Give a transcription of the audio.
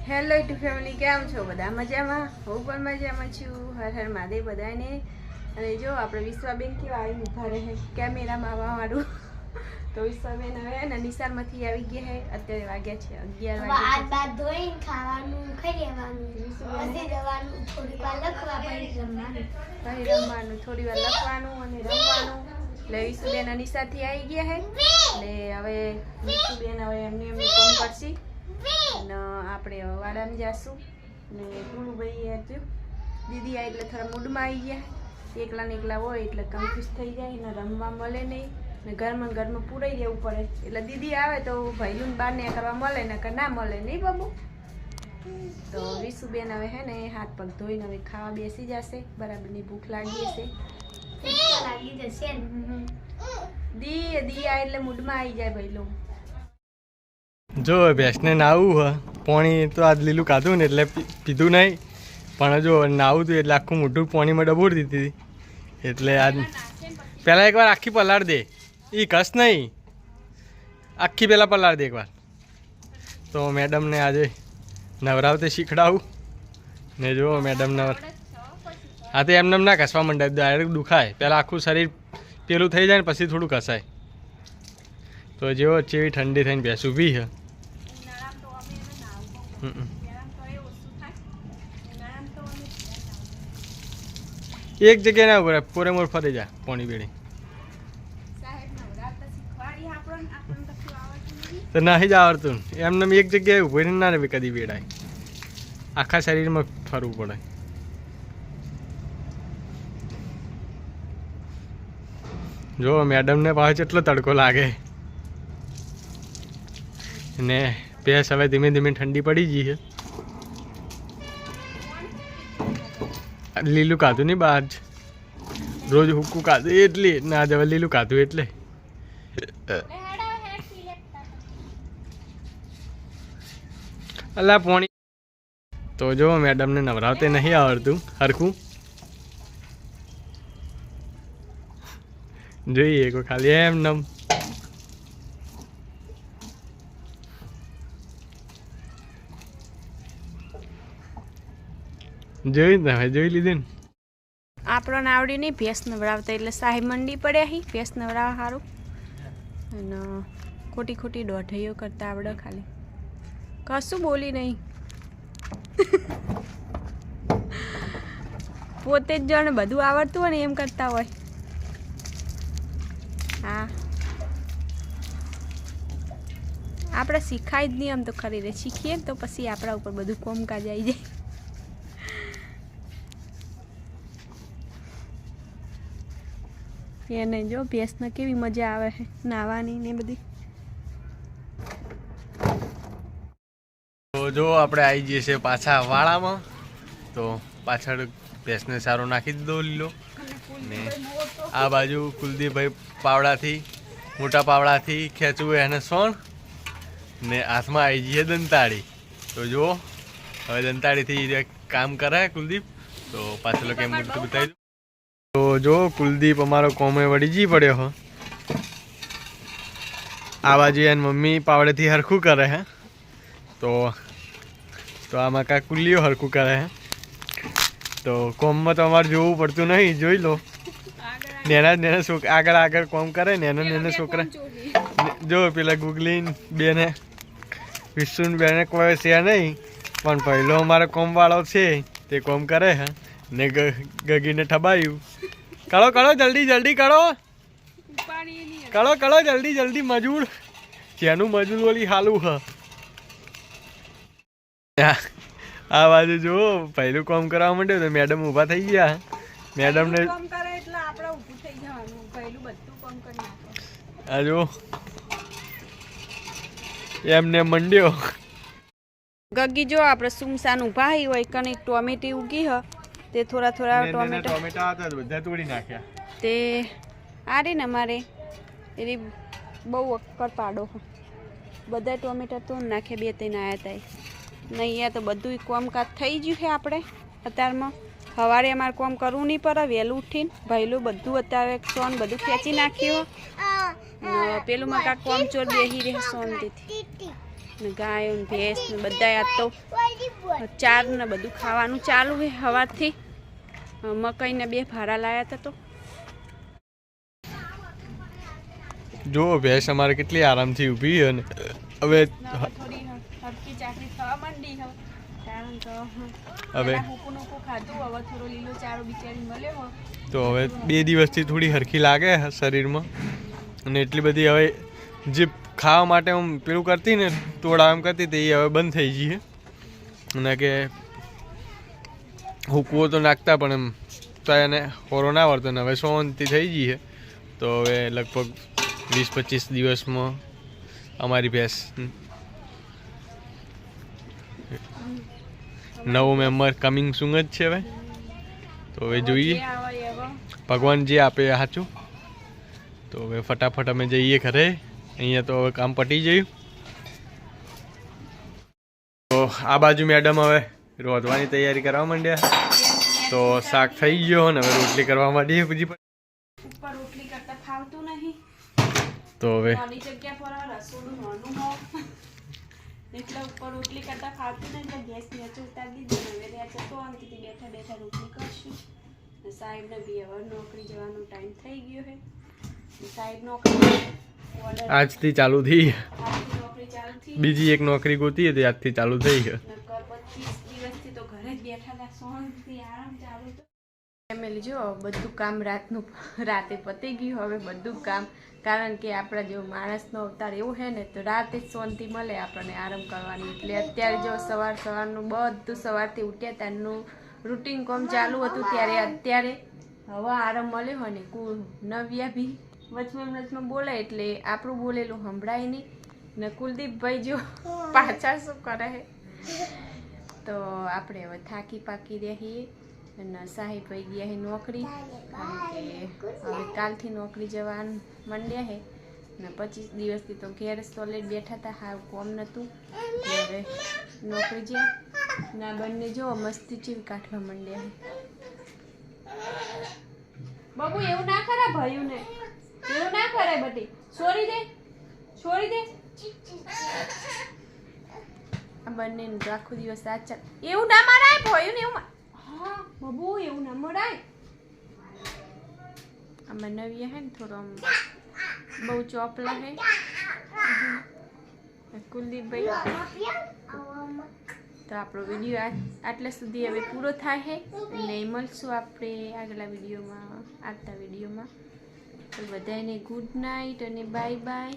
Hello two family, કેમ છો બધા? મજામાં? હું પણ મજામાં છું. હર હર મહાદેવ બધાને. અને જો આપણે વિશ્વાબેન કેવા આવીને ઊભા રહે કેમેરામાં આવવાવાળું. તો વિશ્વાબેન હવે ને નિશાળમાંથી આવી ગયા હે. અત્યારે વાગ્યા છે 11 વાગે. હાથ બાદ ધોઈને ખાવાનું ખાઈ લેવાનું, પછી જવાનું, થોડી વાર લખવા, પછી રમવાનું, થોડી વાર લખવાનું અને રમવાનું. એટલે વિશ્વાબેન નિશાળથી આવી ગયા હે. એટલે હવે વિશ્વાબેન હવે એમને કોમ કરશી. અને આપણે વાડામાં જાશું ને ગુણુભાઈ હતું દીદી આ એટલે થોડા મૂડમાં આવી ગયા. એકલા ને એકલા હોય એટલે કન્ફ્યુઝ થઈ જાય ને રમવા મળે નહીં ને ઘરમાં પૂરાઈ રહેવું પડે. એટલે દીદી આવે તો ભાઈલું બહાર ને કરવા મળે ને કે ના મળે નહીં બાબુ. તો વિશુબેન હવે હે ને હાથ પગ ધોઈને હવે ખાવા બેસી જશે. બરાબરની ભૂખ લાગી હશે. લાગી જશે. દી આ એટલે મૂડમાં આવી જાય ભાઈલું. જો ભેંસને નાવું હ પાણી તો આજ લીલું કાઢું ને એટલે પીધું નહીં, પણ જો નાવું હતું એટલે આખું મોઢું પાણીમાં ડબોડી દીધી. એટલે આજ પહેલાં એકવાર આખી પલાળ દે, એ કસ નહીં, આખી પહેલાં પલાળ દે એકવાર. તો મેડમને આજે નવરાવતે શીખડાવું ને જો મેડમ હા તો એમને ના કસવા માંડે, ડાયરેક્ટ દુખાય. પહેલાં આખું શરીર પેલું થઈ જાય ને પછી થોડું કસાય. તો જેવો ચેવી ઠંડી થઈને ભેંસ ઊભી છે. એક જગ્યાએ ના ઉભરે, પૂરે મોર ફરી જાય પોણી બેડી તો નહીં જ આવડતું. એમને એક જગ્યાએ ઉભી ના રહે કદી બેડાય, આખા શરીરમાં ફરવું પડે. જો મેડમને પાછો કેટલો તડકો લાગે ને ભેંસ હવે ધીમે ધીમે ઠંડી પડી ગઈ છે. લીલું કાધું નહીં બહાર જ, રોજ હુક્કું કાધું એટલે ના જ હવે લીલું કાધું એટલે. અલા પોણી તો જો મેડમને નવરાવતે નહીં આવડતું હરખું. જોઈએ કોઈ ખાલી એમ નમ જોઈ ને જોઈ લીધી ને. આપણને આવડી નહીં ભેંસ નવડાવતા એટલે સાહેબ મંડી પડ્યા હી ભેંસ નવડાવવા સારું. અને ખોટી દોઢીઓ કરતા આવડે ખાલી, કશું બોલી નહીં. પોતે જ જાણે બધું આવડતું હોય ને એમ કરતા હોય. હા આપણે શીખાય જ નહીં આમ તો ખરી રે, શીખીએ ને તો પછી આપણા ઉપર બધું કોમકાજ આવી જાય. એને જો ભેંસને કેવી મજા આવે છે નાહવાની ને બધી. તો જો આપણે આવી જઈએ છીએ પાછા વાળામાં. તો પાછળ ભેંસને સારો નાખી દીધો લીલો ને આ બાજુ કુલદીપભાઈ પાવડાથી મોટા પાવડાથી ખેંચવું એને સોણ ને હાથમાં આવી જઈએ દંતાળી. તો જો હવે દંતાળીથી કામ કરે કુલદીપ. તો પાછળ કેમ મોટું બતાવી. તો જો કુલદીપ અમારો કોમે વળી જી પડ્યો હો. આ બાજુ એની મમ્મી પાવડેથી હરખું કરે હે. તો આમાં કાંઈ કુલ્લીઓ હરખું કરે હે. તો કોમમાં તો અમારે જોવું પડતું નહીં, જોઈ લો. નેના છોકરા આગળ કોમ કરે ને નેના છોકરા જો પેલા ગુગલીન બેને વિશુન બેને કોઈ છે નહીં, પણ પહેલો અમારો કોમવાળો છે તે કોમ કરે હે ને ગગીને ઠબાયું. કરો જલ્દી કરો જલ્દી મજૂર જેનું મજૂર ઓલી હાલું હ. આ બાજુ જો પહેલું કામ કરવા માંડ્યો તો મેડમ ઊભા થઈ ગયા. મેડમને આ જો એમને મંડ્યો. ગગી જો આપણે સુમસાન ઊભા હોય કને ટોમેટી ઉગી હ તે થોડા ટોમેટા હતા બધા તોડી નાખ્યા. તે આ રે ને અમારે એની બહુ અક્કર પાડો બધા ટોમેટા તો નાખે 2-3 આવ્યા હતા નહીં. અહીંયા તો બધું કોમકાજ થઈ ગયું છે. આપણે અત્યારમાં સવારે અમારે કોમ કરવું નહીં પડે, વહેલું ઉઠીને ભાઈલું બધું અત્યારે સોન બધું ખેંચી નાખ્યું. પેલું માં કાંક કોમ ચોર બેસી રહે સોનથી. ને ગાયો ને ભેંસ ને બધા આ તો ચાર ને બધું ખાવાનું ચાલુ છે સવારથી. મકાઈ ને 2 ભારા લાયા હતા તો જો ભેંસ અમારે કેટલી આરામથી ઊભી છે ને હવે થોડી હરકી ચાકરી થવા માંડી હવે, કારણ તો હવે હુકુનું ખાધું, હવે થોડો લીલો ચારો બિચારી મળ્યો તો હવે 2 દિવસથી થોડી હરખી લાગે શરીરમાં, અને એટલી બધી હવે જે ખાવા માટે હું પેલું કરતી ને તોડા એમ કરતી હતી એ હવે બંધ થઈ ગઈ છે. અને કે હુકવો તો નાખતા પણ એમ તો એને હોરો ના વળતો ને હવે શાંતિ થઈ ગઈ છે. તો હવે લગભગ 20-25 દિવસમાં અમારી ભેંસ નવો મેમ્બર કમિંગ સૂન જ છે હવે. તો હવે જોઈએ ભગવાન જે આપે એ સાચું. તો હવે ફટાફટ અમે જઈએ ઘરે, અહીંયા તો હવે કામ પતી ગયું. તો આ બાજુ મેડમ હવે રોધવાની તૈયારી કરવા માંડ્યા. તો શાક થઈ ગયો ને હવે રોટલી કરવા માંડીએ. પછી ઉપર રોટલી કરતા ફાવતું નહીં, તો હવે નાની જગ્યા પર રસોડું નાનું હોય એટલે ઉપર રોટલી કરતા ફાવતું નહીં, એટલે ગેસ નીચે ઉતારી દીધું. હવે ત્યાં તો અંતિથી બેઠા બેઠા રોટલી કરશું. ને સાહેબને બી હવે નોકરી જવાનો ટાઈમ થઈ ગયો છે. સાહેબ નોકરી આજથી ચાલુ થઈ. આજથી નોકરી ચાલુ થઈ. બીજી એક નોકરી ગોતી હતી, આજથી ચાલુ થઈ છે. 25 દિવસથી તો ઘરે જ બેઠા હતા, શાંતિ આરામ ચાલુ તો. ફેમિલી જો બધું કામ રાતે પતી ગયું. હવે બધું કામ, કારણ કે આપણા જો માણસનો અવતાર એવું છે ને તો રાતે જ શાંતિ મળે આપણને આરામ કરવાની. એટલે અત્યારે જો સવારનું બધું સવારથી ઉઠ્યા ત્યારનું રૂટીન કામ ચાલુ હતું, ત્યારે અત્યારે હવે આરામ મળ્યો હોય ને નવ્યા બી વચમાં બોલે એટલે આપણું બોલેલું સંભળાય નહીં. ને કુલદીપભાઈ જો પાછા શું કરે છે, તો આપણે હવે થાકી પાકી રહીએ. અને સાહેબભાઈ ગયા છે નોકરી, કારણ કે હવે કાલથી નોકરી જવાનું માંડ્યા છે. ને 25 દિવસથી તો ઘેર સોલેડ બેઠા હતા, હાવ કોમ નહોતું. હવે નોકરી જ્યાં ના બંને જો મસ્તી ચીવી કાઢવા માંડ્યા છે. બાબુ એવું ના કરે, ભર્યું ને એવું ના કરે, બટી છોડી દે, છોડી દે. આ બંને આખો દિવસ સાચા એવું ના મરાય, ભર્યું ને એવું. હા બાબુ એવું ના મરાય. આમાં નવી હે ને થોડો બહુ ચોપલા હે. કુલદીપભાઈ તો આપણો વિડીયો આટલા સુધી હવે પૂરો થાય છે, અને મળશું આપણે આગલા વિડીયોમાં, આવતા વિડીયોમાં. તો બધાને ગુડ નાઇટ અને બાય બાય.